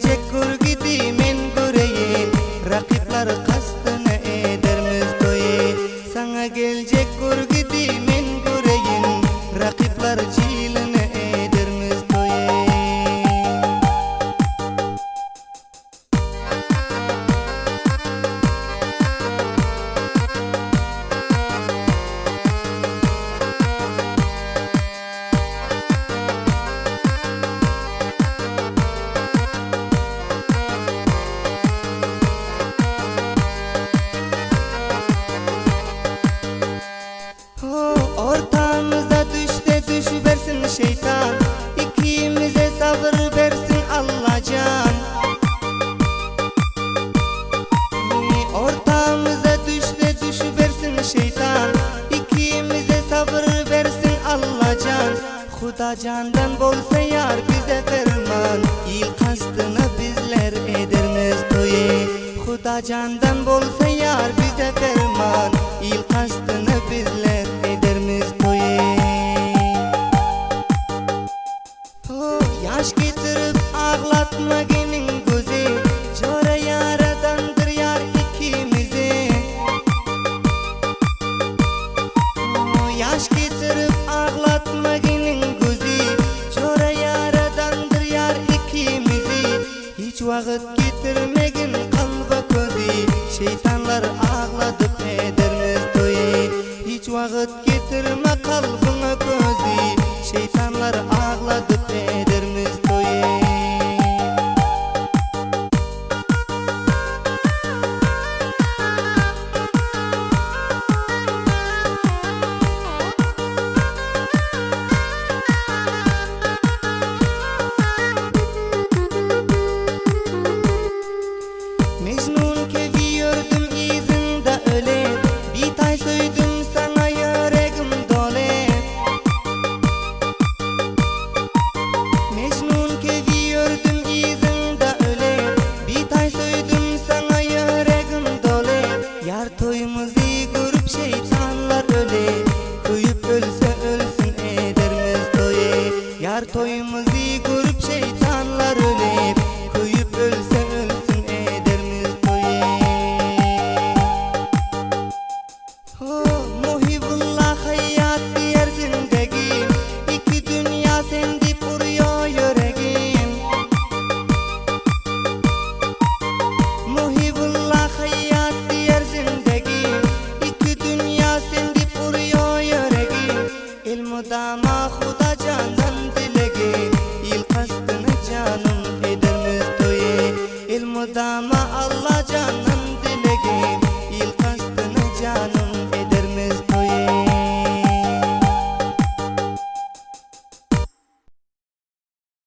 gelecek gurgidi men göreyin, rakiplar kastını edermiz toyi. Sana gelecek gurgidi men göreyin, rakiplar cilini edermiz toyi. Ortamıza düşte düşüversin şeytan, ikimize sabır versin Allah can. Ortamıza düşte düşüversin şeytan, ikimize sabır versin Allah can. Huda candan bolsa yar bize ferman, il kastına bizler edermiz toyi. Huda candan bolsa yar bize ferman, il kastına bizler edermiz toyi. Yaş getirip ağlatma gelin gözü, çare yaradandır yar ikimizi. Yaş getirip ağlatma gelin gözü, çare yaradandır yar ikimizi. Hiç vakit getirmegin kalba gözü, şeytanlar ağladıp edermiz toyi. Hiç vakit getirme kalbına gözü, şeytanlar ağladıp edermiz toyi. Mecnun keviyordum izinde öyle, bir tay söydüm sana yüreğim dole. Mecnun keviyordum izinde öyle, bir tay söydüm sana yüreğim dole. Yar toyumuzu görüp şeytanlar öyle, kuyup ölse ölsün edermiz toyi. Yar toyumuzu görüp şeytanlar öyle, kuyup ölse ölsün edermiz toyi. Muhibullah hayat diğer zindagim, iki dünya sendi vuruyor yüreğim. Muhibullah hayat diğer zindagim, iki dünya sendi vuruyor yüreğim. İlmudama huda candan dilegi, il kastını canım edermiz toyi. İlmudama Allah canım dilegi, il kastını canım edermiz.